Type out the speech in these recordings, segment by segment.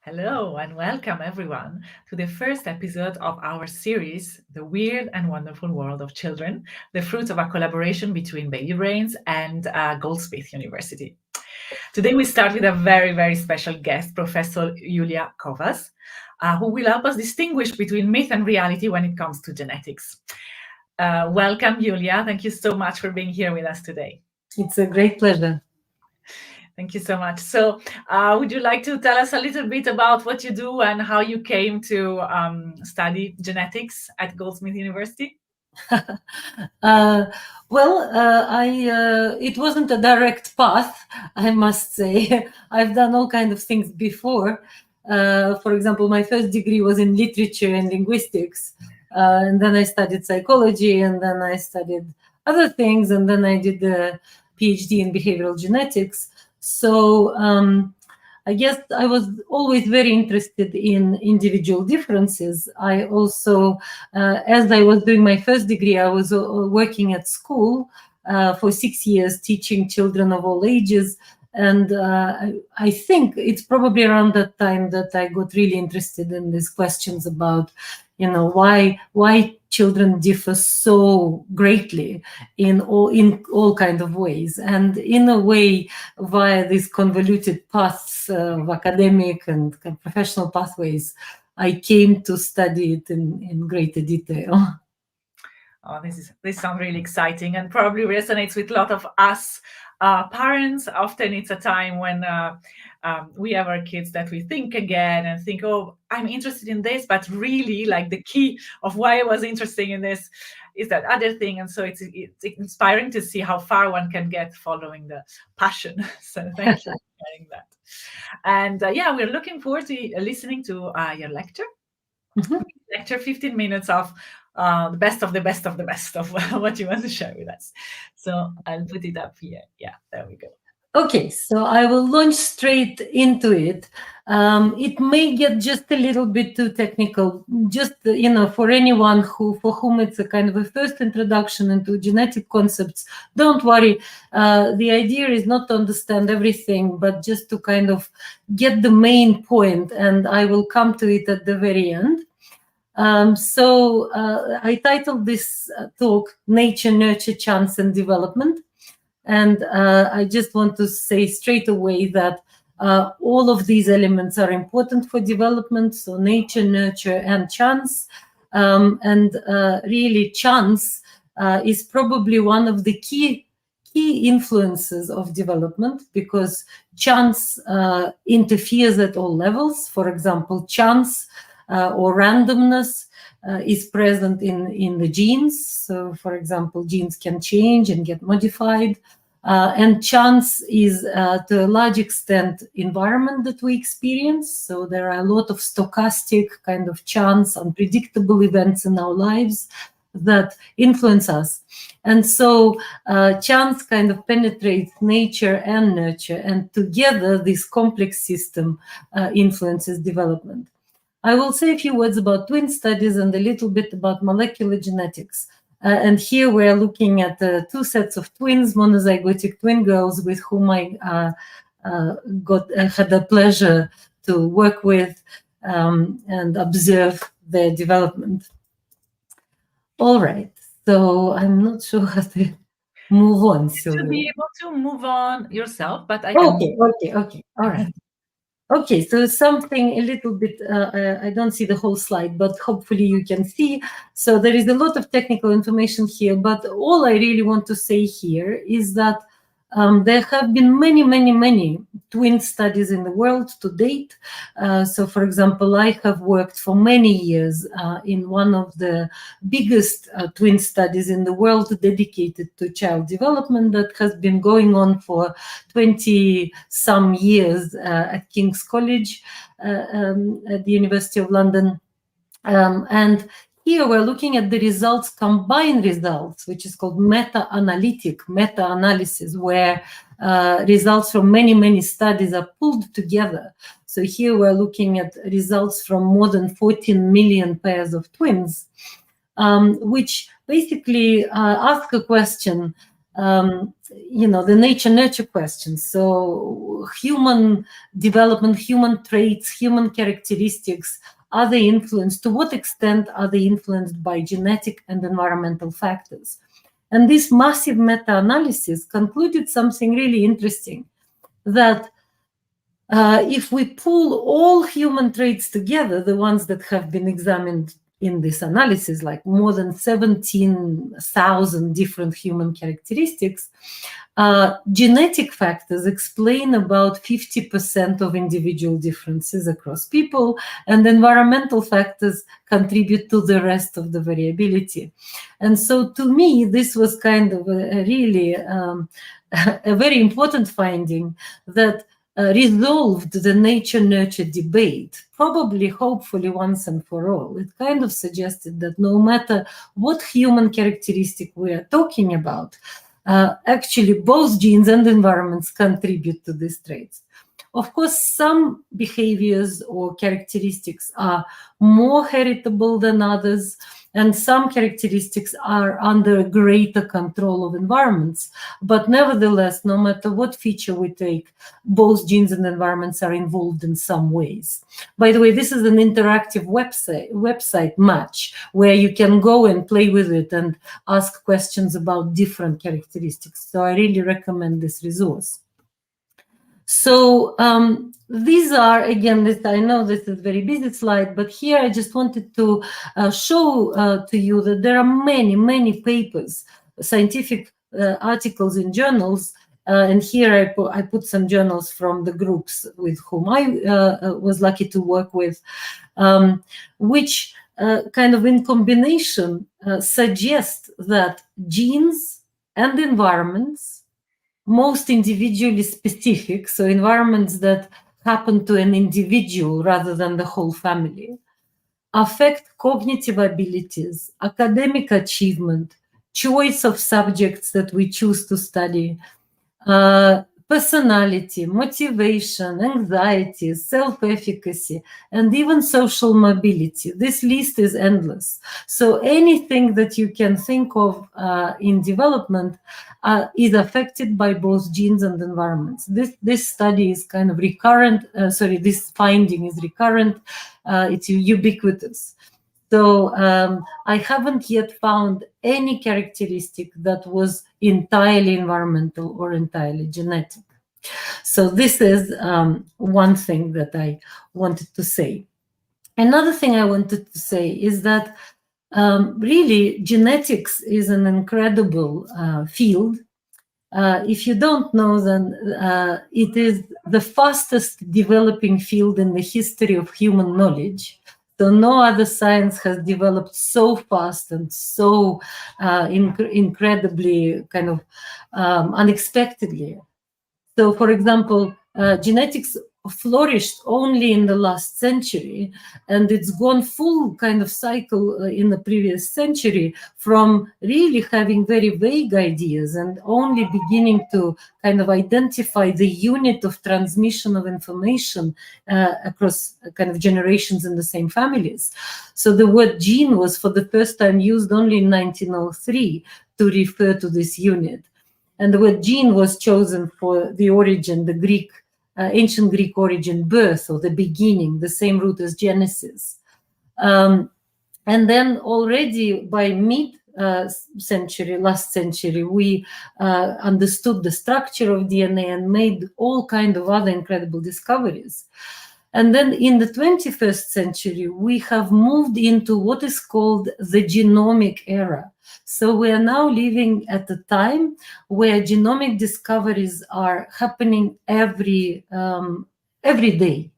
Hello and welcome everyone to the first episode of our series, The Weird and Wonderful World of Children, the fruit of a collaboration between Baby Brains and Goldsmith University. Today we start with a very, very special guest, Professor Yulia Kovas, who will help us distinguish between myth and reality when it comes to genetics. Welcome, Yulia. Thank you so much for being here with us today. It's a great pleasure. Thank you so much. So would you like to tell us a little bit about what you do and how you came to study genetics at Goldsmith University? It wasn't a direct path, I must say. I've done all kinds of things before. For example, my first degree was in literature and linguistics. And then I studied psychology, and then I studied other things, and then I did a PhD in behavioral genetics. So I guess I was always very interested in individual differences. I also, as I was doing my first degree, I was working at school for 6 years, teaching children of all ages. And I think it's probably around that time that I got really interested in these questions about, why children differ so greatly in all kind of ways, and in a way via these convoluted paths of academic and professional pathways, I came to study it in greater detail. Oh, this sounds really exciting and probably resonates with a lot of us parents. Often it's a time when we have our kids that we think again and think, oh, I'm interested in this, but really like the key of why I was interested in this is that other thing. And so it's inspiring to see how far one can get following the passion. So thank you for sharing that. And we're looking forward to listening to your lecture. Mm-hmm. Lecture 15 minutes of the best of the best of the best of what you want to share with us. So I'll put it up here. Yeah, there we go. Okay, so I will launch straight into it. It may get just a little bit too technical, just, for anyone for whom it's a kind of a first introduction into genetic concepts. Don't worry. The idea is not to understand everything, but just to kind of get the main point, and I will come to it at the very end. I titled this talk, Nature, Nurture, Chance, and Development. And I just want to say straight away that all of these elements are important for development. So nature, nurture, and chance. Really chance is probably one of the key influences of development, because chance interferes at all levels. For example, chance or randomness is present in the genes. So, for example, genes can change and get modified. And chance is, to a large extent, environment that we experience. So there are a lot of stochastic kind of chance, unpredictable events in our lives that influence us. And so chance kind of penetrates nature and nurture, and together this complex system influences development. I will say a few words about twin studies and a little bit about molecular genetics. And here we're looking at two sets of twins, monozygotic twin girls with whom I had the pleasure to work with and observe their development. All right, so I'm not sure how to move on. So to be able to move on yourself, but I can... Okay, all right. Okay, so something a little bit, I don't see the whole slide, but hopefully you can see. So there is a lot of technical information here, but all I really want to say here is that there have been many twin studies in the world to date. So, for example, I have worked for many years in one of the biggest twin studies in the world dedicated to child development that has been going on for 20-some years at King's College at the University of London. And here we're looking at the results, combined results, which is called meta-analysis, where results from many studies are pulled together. So here we're looking at results from more than 14 million pairs of twins, which basically ask a question. the nature-nurture questions. So human development, human traits, human characteristics, are they influenced? To what extent are they influenced by genetic and environmental factors? And this massive meta-analysis concluded something really interesting, that if we pull all human traits together, the ones that have been examined in this analysis, like more than 17,000 different human characteristics, genetic factors explain about 50% of individual differences across people, and environmental factors contribute to the rest of the variability. And so to me, this was kind of a really a very important finding that resolved the nature-nurture debate, probably, hopefully, once and for all. It kind of suggested that no matter what human characteristic we are talking about, actually both genes and environments contribute to these traits. Of course, some behaviors or characteristics are more heritable than others, and some characteristics are under greater control of environments. But nevertheless, no matter what feature we take, both genes and environments are involved in some ways. By the way, this is an interactive website match where you can go and play with it and ask questions about different characteristics. So I really recommend this resource. So these are, again, I know this is a very busy slide, but here I just wanted to show to you that there are many, many papers, scientific articles in journals, and here I put some journals from the groups with whom I was lucky to work with, which kind of in combination suggest that genes and environments, most individually specific, so environments that happen to an individual rather than the whole family, affect cognitive abilities, academic achievement, choice of subjects that we choose to study, personality, motivation, anxiety, self-efficacy, and even social mobility. This list is endless. So anything that you can think of in development is affected by both genes and environments. This study is kind of recurrent, this finding is recurrent, it's ubiquitous. So I haven't yet found any characteristic that was entirely environmental or entirely genetic. So this is one thing that I wanted to say. Another thing I wanted to say is that really genetics is an incredible field. If you don't know, then it is the fastest developing field in the history of human knowledge. So no other science has developed so fast and so incredibly kind of unexpectedly. So, for example, genetics flourished only in the last century, and it's gone full kind of cycle in the previous century from really having very vague ideas and only beginning to kind of identify the unit of transmission of information across kind of generations in the same families. So the word gene was for the first time used only in 1903 to refer to this unit. And the word gene was chosen for the origin, the Greek, ancient Greek origin, birth, or the beginning, the same root as Genesis. And then already by mid-century, last century, we understood the structure of DNA and made all kinds of other incredible discoveries. And then in the 21st century, we have moved into what is called the genomic era. So we are now living at a time where genomic discoveries are happening every day.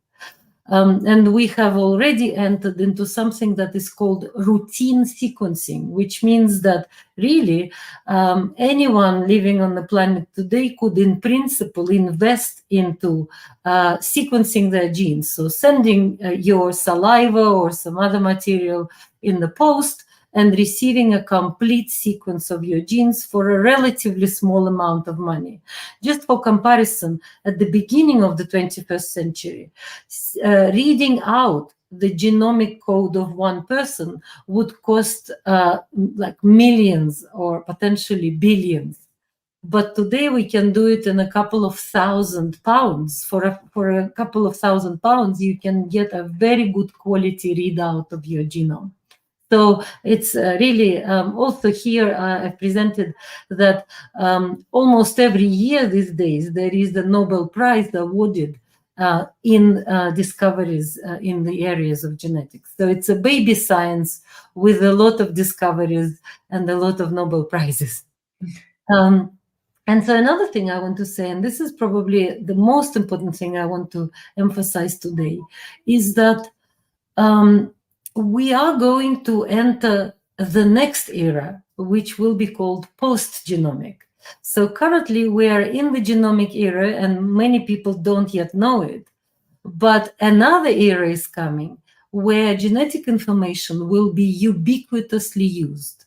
And we have already entered into something that is called routine sequencing, which means that really anyone living on the planet today could, in principle, invest into sequencing their genes. So sending your saliva or some other material in the post and receiving a complete sequence of your genes for a relatively small amount of money. Just for comparison, at the beginning of the 21st century, reading out the genomic code of one person would cost like millions or potentially billions. But today we can do it in a couple of £1,000. For a couple of £1,000, you can get a very good quality readout of your genome. So it's really also here I presented that almost every year these days there is the Nobel Prize awarded in discoveries in the areas of genetics. So it's a baby science with a lot of discoveries and a lot of Nobel Prizes. And so another thing I want to say, and this is probably the most important thing I want to emphasize today, is that we are going to enter the next era, which will be called post-genomic. So currently we are in the genomic era and many people don't yet know it. But another era is coming where genetic information will be ubiquitously used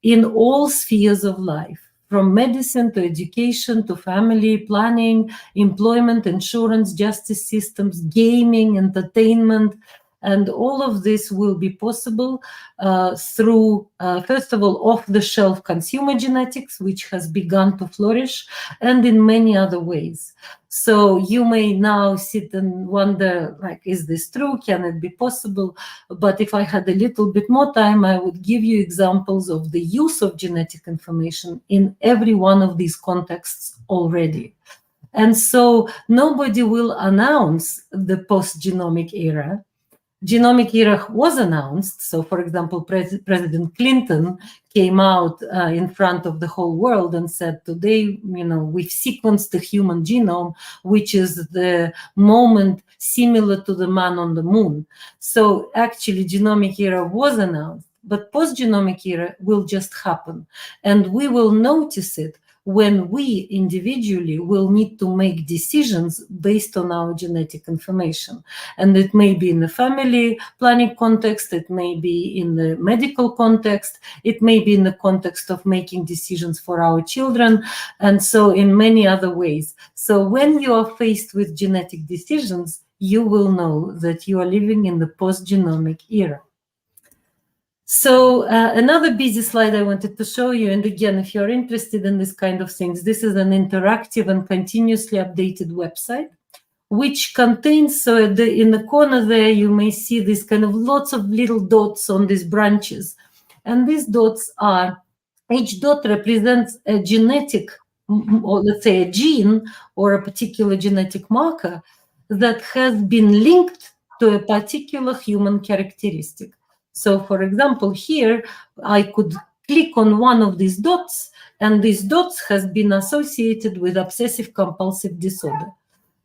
in all spheres of life, from medicine to education to family planning, employment, insurance, justice systems, gaming, entertainment. And all of this will be possible through, first of all, off-the-shelf consumer genetics, which has begun to flourish, and in many other ways. So you may now sit and wonder, like, is this true? Can it be possible? But if I had a little bit more time, I would give you examples of the use of genetic information in every one of these contexts already. And so nobody will announce the post-genomic era. Genomic era was announced. So, for example, President Clinton came out in front of the whole world and said, today, we've sequenced the human genome, which is the moment similar to the man on the moon. So actually, genomic era was announced, but post-genomic era will just happen. And we will notice it when we individually will need to make decisions based on our genetic information. And it may be in the family planning context, it may be in the medical context, it may be in the context of making decisions for our children, and so in many other ways. So when you are faced with genetic decisions, you will know that you are living in the post-genomic era. So another busy slide I wanted to show you, and again, if you're interested in this kind of things, this is an interactive and continuously updated website, which contains, so in the corner there, you may see this kind of lots of little dots on these branches. And these dots are, each dot represents a genetic, or let's say a gene or a particular genetic marker that has been linked to a particular human characteristic. So, for example, here I could click on one of these dots, and these dots has been associated with obsessive compulsive disorder.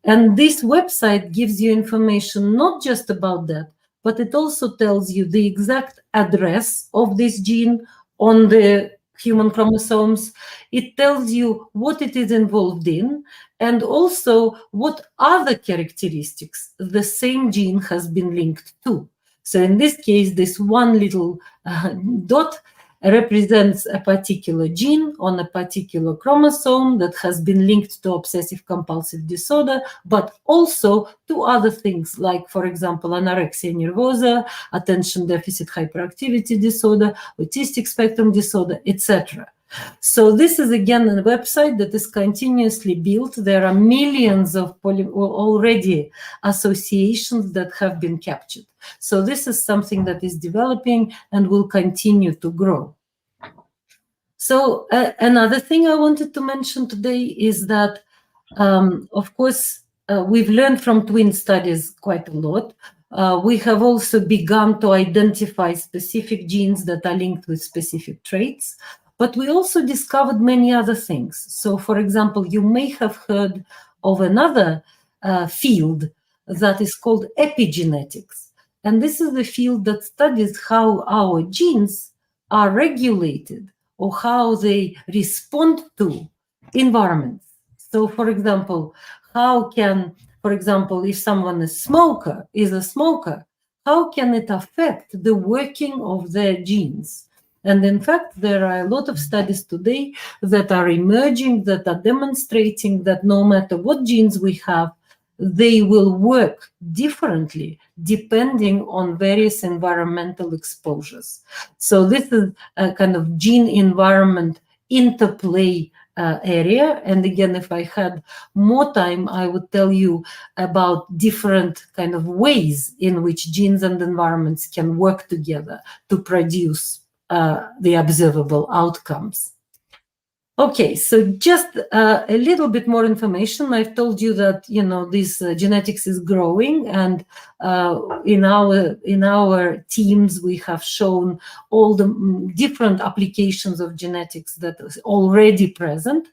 And this website gives you information not just about that, but it also tells you the exact address of this gene on the human chromosomes. It tells you what it is involved in, and also what other characteristics the same gene has been linked to. So in this case, this one little dot represents a particular gene on a particular chromosome that has been linked to obsessive compulsive disorder, but also to other things like, for example, anorexia nervosa, attention deficit hyperactivity disorder, autistic spectrum disorder, etc. So this is again a website that is continuously built. There are millions of already associations that have been captured. So this is something that is developing and will continue to grow. So another thing I wanted to mention today is that, of course, we've learned from twin studies quite a lot. We have also begun to identify specific genes that are linked with specific traits. But we also discovered many other things. So, for example, you may have heard of another field that is called epigenetics. And this is the field that studies how our genes are regulated or how they respond to environments. So, for example, how can, for example, if someone is a smoker, how can it affect the working of their genes? And in fact, there are a lot of studies today that are emerging that are demonstrating that no matter what genes we have, they will work differently depending on various environmental exposures. So this is a kind of gene environment interplay area. And again, if I had more time, I would tell you about different kind of ways in which genes and environments can work together to produce the observable outcomes. Okay, so just a little bit more information. I've told you that this genetics is growing, and in our teams we have shown all the different applications of genetics that is already present.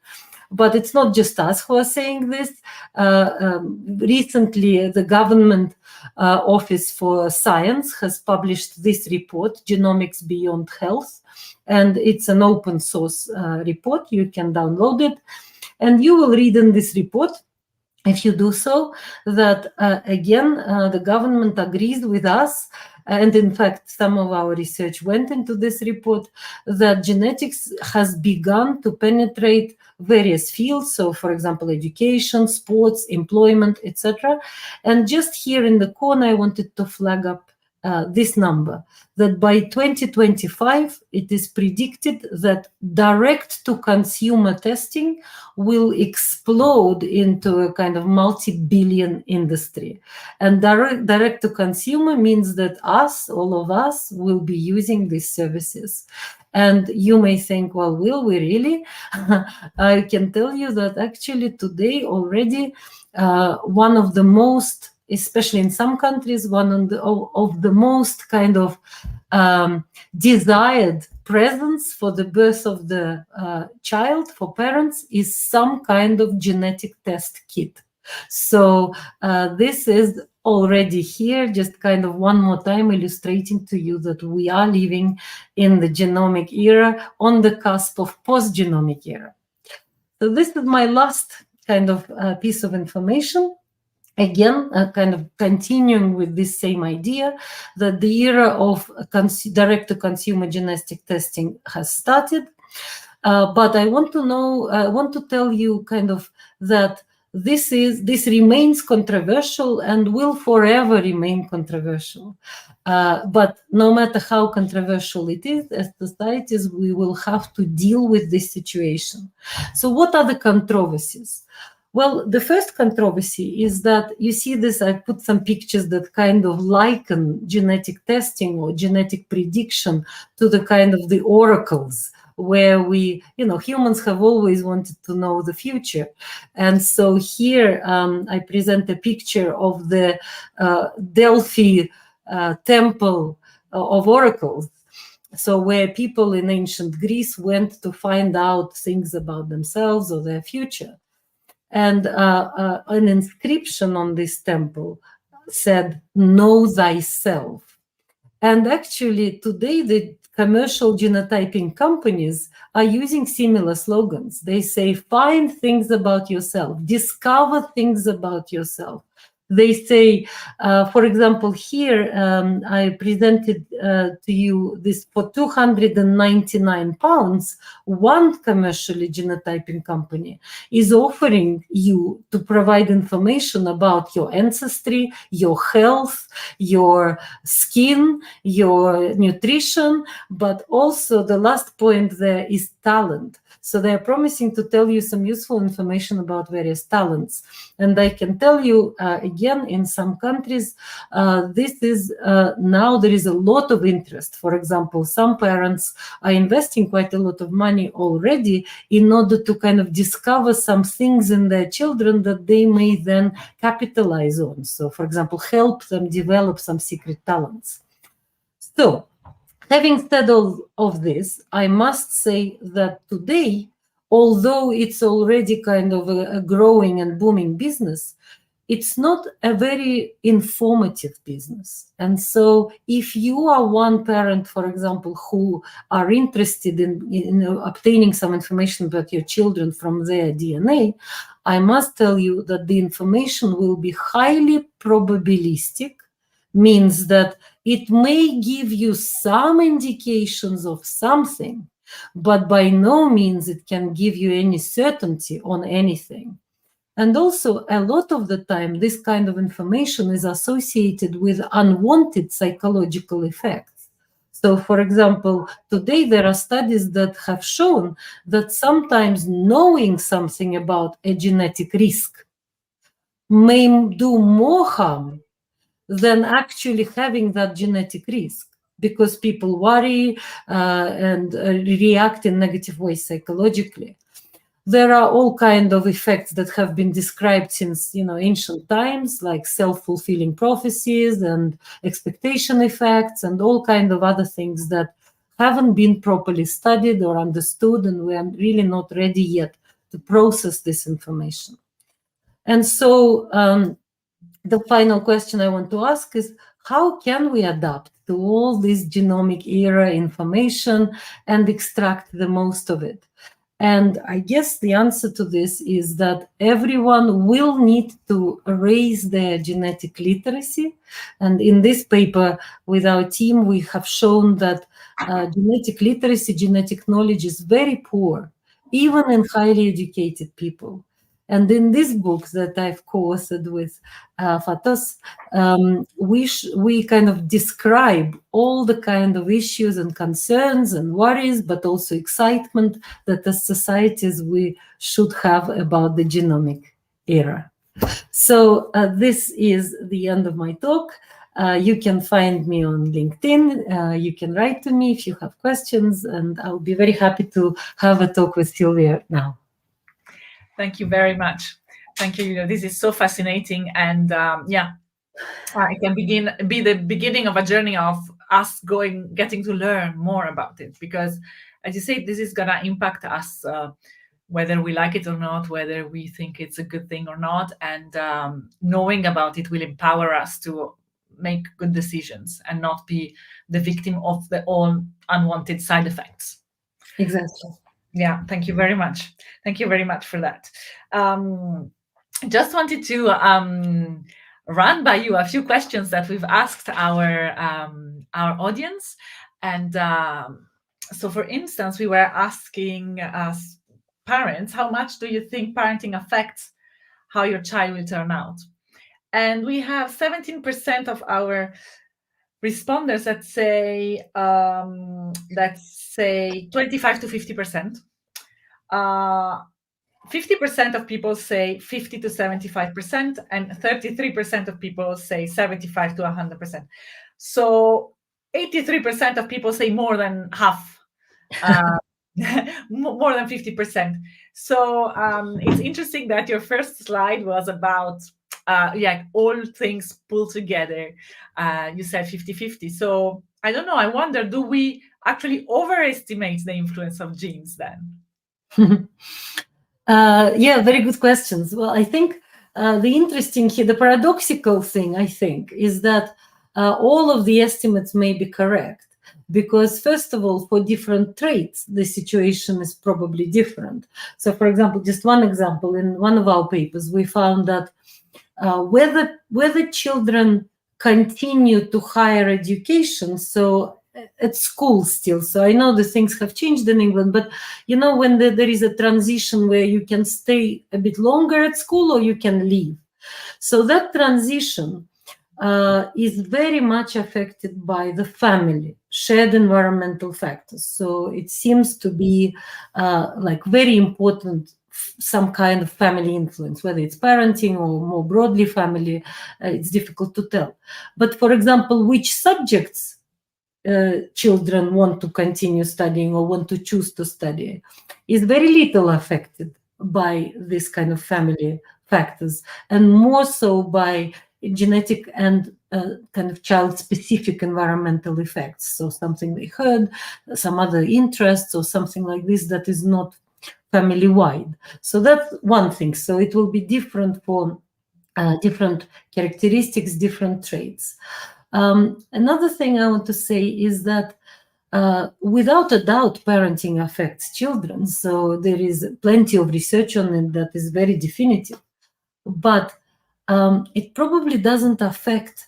But it's not just us who are saying this. Recently, the government Office for Science has published this report, Genomics Beyond Health, and it's an open source report. You can download it, and you will read in this report, if you do so, that again, the government agrees with us, and in fact, some of our research went into this report, that genetics has begun to penetrate various fields. So, for example, education, sports, employment, etc. And just here in the corner, I wanted to flag up this number, that by 2025, it is predicted that direct-to-consumer testing will explode into a kind of multi-billion industry. And direct-to-consumer means that all of us, will be using these services. And you may think, well, will we really? I can tell you that actually today already one of the most, especially in some countries, one of the most kind of desired presents for the birth of the child for parents is some kind of genetic test kit. So this is already here, just kind of one more time illustrating to you that we are living in the genomic era, on the cusp of post-genomic era. So this is my last kind of piece of information. Again, kind of continuing with this same idea that the era of direct-to-consumer genetic testing has started. But I want to tell you kind of that this remains controversial and will forever remain controversial. But no matter how controversial it is, as societies, we will have to deal with this situation. So what are the controversies? Well, the first controversy is that, you see this, I put some pictures that kind of liken genetic testing or genetic prediction to the kind of the oracles, where we, humans have always wanted to know the future. And so here I present a picture of the Delphi temple of oracles. So where people in ancient Greece went to find out things about themselves or their future. And an inscription on this temple said, "Know thyself." And actually today the commercial genotyping companies are using similar slogans. They say, find things about yourself, discover things about yourself. They say, for example, here I presented to you this for £299. One commercially genotyping company is offering you to provide information about your ancestry, your health, your skin, your nutrition, but also the last point there is talent. So they're promising to tell you some useful information about various talents. And I can tell you, again, in some countries, this is now there is a lot of interest. For example, some parents are investing quite a lot of money already in order to kind of discover some things in their children that they may then capitalize on. So, for example, help them develop some secret talents. So, having said all of this, I must say that today, although it's already kind of a growing and booming business, it's not a very informative business. And so if you are one parent, for example, who are interested in obtaining some information about your children from their DNA, I must tell you that the information will be highly probabilistic, means that it may give you some indications of something, but by no means it can give you any certainty on anything. And also, a lot of the time, this kind of information is associated with unwanted psychological effects. So, for example, today there are studies that have shown that sometimes knowing something about a genetic risk may do more harm than actually having that genetic risk, because people worry and react in negative ways psychologically. There are all kinds of effects that have been described since ancient times, like self-fulfilling prophecies and expectation effects and all kinds of other things that haven't been properly studied or understood, and we are really not ready yet to process this information. And so the final question I want to ask is, how can we adapt to all this genomic era information and extract the most of it? And I guess the answer to this is that everyone will need to raise their genetic literacy. And in this paper with our team, we have shown that genetic literacy, genetic knowledge is very poor, even in highly educated people. And in this book that I've co-authored with Fatos, we kind of describe all the kind of issues and concerns and worries, but also excitement that as societies we should have about the genomic era. So this is the end of my talk. You can find me on LinkedIn. You can write to me if you have questions, and I'll be very happy to have a talk with Yulia now. Thank you very much. Thank you, Yulia. This is so fascinating, and it can be the beginning of a journey of us getting to learn more about it. Because, as you say, this is gonna impact us, whether we like it or not, whether we think it's a good thing or not, and knowing about it will empower us to make good decisions and not be the victim of the all unwanted side effects. Exactly. Yeah, thank you very much. Thank you very much for that. Just wanted to run by you a few questions that we've asked our audience. And so, for instance, we were asking parents, how much do you think parenting affects how your child will turn out? And we have 17% of our responders that say 25 to 50%. 50% of people say 50 to 75%, and 33% of people say 75 to 100%. So 83% of people say more than half, more than 50%. So it's interesting that your first slide was about all things pulled together. You said 50-50. So I don't know, I wonder, do we actually overestimate the influence of genes then? Yeah, very good questions. Well, I think the paradoxical thing, I think, is that all of the estimates may be correct, because first of all, for different traits, the situation is probably different. So, for example, just one example, in one of our papers, we found that whether children continue to higher education, so at school still. So I know the things have changed in England, but when there is a transition where you can stay a bit longer at school or you can leave. So that transition is very much affected by the family, shared environmental factors. So it seems to be very important, some kind of family influence, whether it's parenting or more broadly family, it's difficult to tell. But for example, which subjects children want to continue studying or want to choose to study is very little affected by this kind of family factors, and more so by genetic and kind of child-specific environmental effects. So something they heard, some other interests, or something like this that is not family-wide. So that's one thing. So it will be different for different characteristics, different traits. Another thing I want to say is that without a doubt, parenting affects children. So there is plenty of research on it that is very definitive. But it probably doesn't affect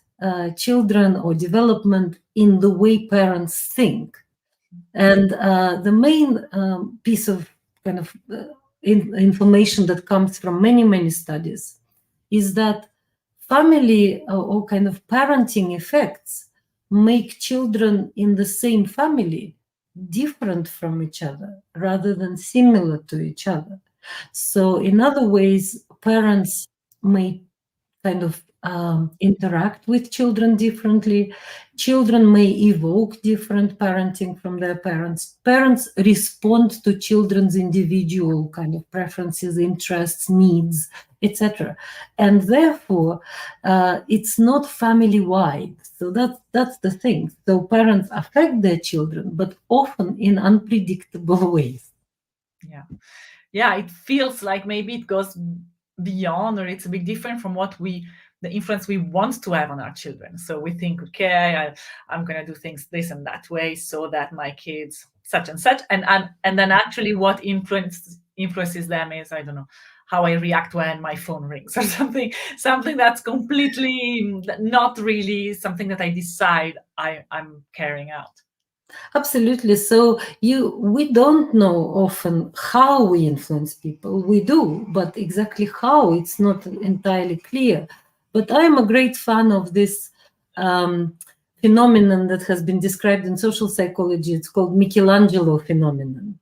children or development in the way parents think. And the main piece of kind of information that comes from many, many studies is that family or kind of parenting effects make children in the same family different from each other rather than similar to each other. So in other ways, parents may kind of interact with children differently. Children may evoke different parenting from their parents. Parents respond to children's individual kind of preferences, interests, needs, etc. And therefore, it's not family-wide. So that's the thing. So parents affect their children, but often in unpredictable ways. Yeah, it feels like maybe it goes beyond, or it's a bit different from the influence we want to have on our children. So we think, okay, I'm going to do things this and that way so that my kids such and such, and then actually what influences them is, I don't know, how I react when my phone rings or something that's completely not really something that I decide I'm carrying out. Absolutely. So we don't know often how we influence people. We do, but exactly how, it's not entirely clear. But I am a great fan of this phenomenon that has been described in social psychology. It's called Michelangelo phenomenon.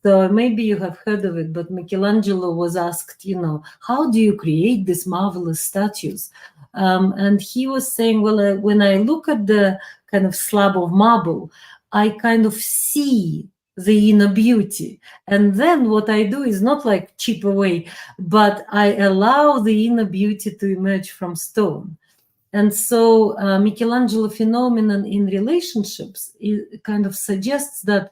So maybe you have heard of it, but Michelangelo was asked, how do you create these marvelous statues? And he was saying, well, when I look at the kind of slab of marble, I kind of see the inner beauty. And then what I do is not like chip away, but I allow the inner beauty to emerge from stone. And so Michelangelo phenomenon in relationships, it kind of suggests that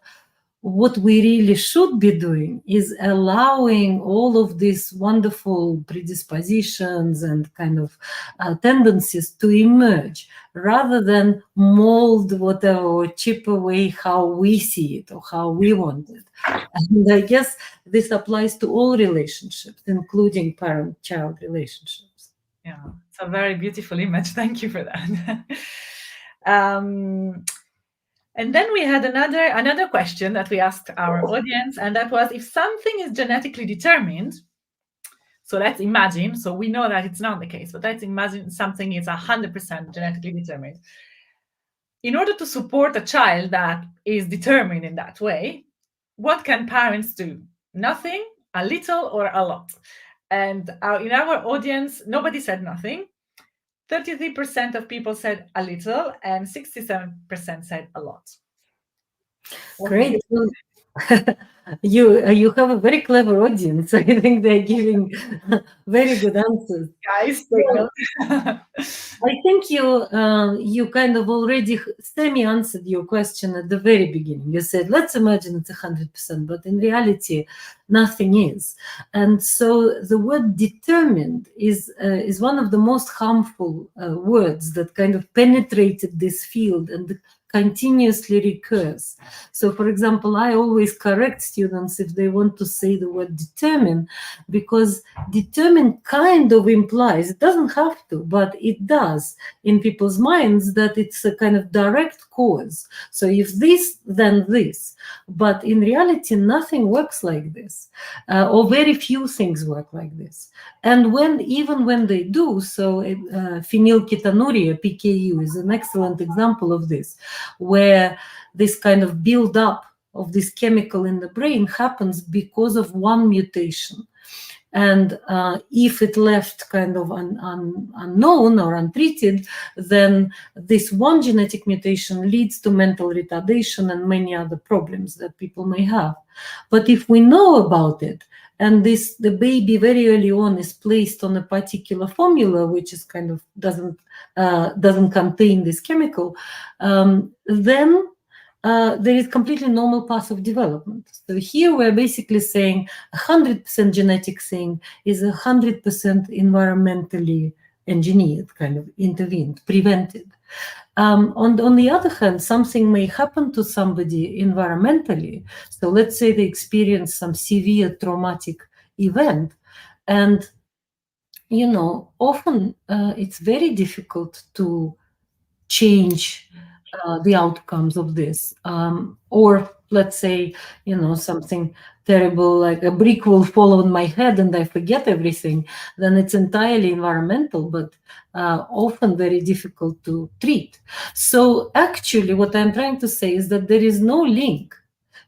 what we really should be doing is allowing all of these wonderful predispositions and kind of tendencies to emerge rather than mold whatever or chip away how we see it or how we want it. And I guess this applies to all relationships, including parent-child relationships. Yeah, it's a very beautiful image. Thank you for that. And then we had another question that we asked our audience, and that was, if something is genetically determined, so let's imagine, so we know that it's not the case, but let's imagine something is 100% genetically determined. In order to support a child that is determined in that way, what can parents do? Nothing, a little, or a lot? And in our audience, nobody said nothing. 33% of people said a little, and 67% said a lot. Great. You have a very clever audience. I think they're giving very good answers. Guys, I think you kind of already semi-answered your question at the very beginning. You said, let's imagine it's 100%, but in reality, nothing is. And so the word determined is one of the most harmful words that kind of penetrated this field and continuously recurs. So, for example, I always correct students if they want to say the word determine, because determine kind of implies, it doesn't have to, but it does in people's minds, that it's a kind of direct cause. So if this, then this. But in reality, nothing works like this, or very few things work like this. And even when they do, so phenylketonuria, PKU, is an excellent example of this, where this kind of build-up of this chemical in the brain happens because of one mutation. And if it left kind of unknown or untreated, then this one genetic mutation leads to mental retardation and many other problems that people may have. But if we know about it, and the baby very early on is placed on a particular formula, which is kind of doesn't contain this chemical, then there is completely normal path of development. So here we're basically saying 100% genetic thing is 100% environmentally engineered, kind of intervened, prevented. On the other hand, something may happen to somebody environmentally. So let's say they experience some severe traumatic event, and often it's very difficult to change the outcomes of this, or let's say, something terrible like a brick will fall on my head and I forget everything, then it's entirely environmental, but often very difficult to treat. So actually, what I'm trying to say is that there is no link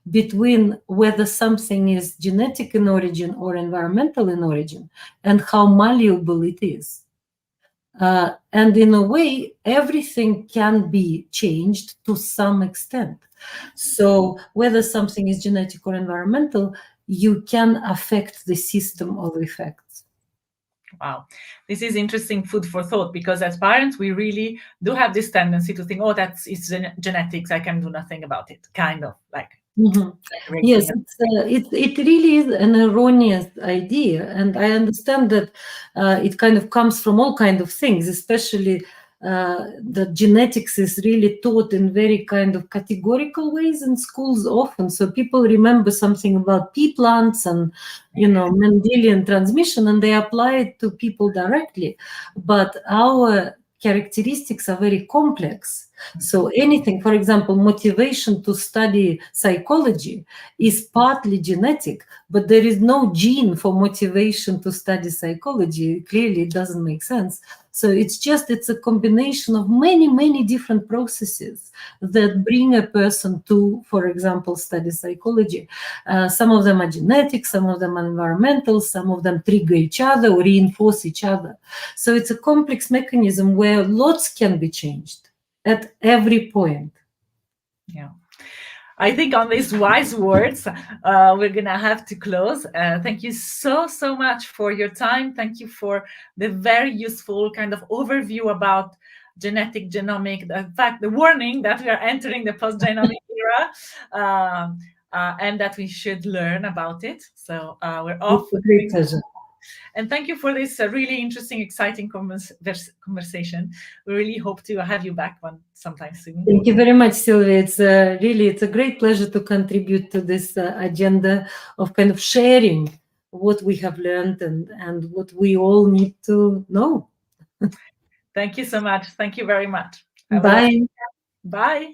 between whether something is genetic in origin or environmental in origin and how malleable it is. And in a way, everything can be changed to some extent. So whether something is genetic or environmental, you can affect the system of effects. Wow, this is interesting food for thought, because as parents, we really do have this tendency to think, oh, it's genetics, I can do nothing about it, kind of like. Yes, it really is an erroneous idea, and I understand that it kind of comes from all kinds of things, especially that genetics is really taught in very kind of categorical ways in schools often. So people remember something about pea plants and Mendelian transmission, and they apply it to people directly. But our characteristics are very complex. So anything, for example, motivation to study psychology is partly genetic, but there is no gene for motivation to study psychology. Clearly, it doesn't make sense. So it's a combination of many, many different processes that bring a person to, for example, study psychology. Some of them are genetic, some of them are environmental, some of them trigger each other or reinforce each other. So it's a complex mechanism where lots can be changed at every point. Yeah. I think on these wise words, we're going to have to close. Thank you so much for your time. Thank you for the very useful kind of overview about genomic, in fact, the warning that we are entering the post-genomic era, and that we should learn about it. So we're off. It's a great pleasure. And thank you for this really interesting, exciting conversation. We really hope to have you back sometime soon. Thank you very much, Sylvia. It's a great pleasure to contribute to this agenda of kind of sharing what we have learned and what we all need to know. Thank you so much. Thank you very much. Bye. Bye.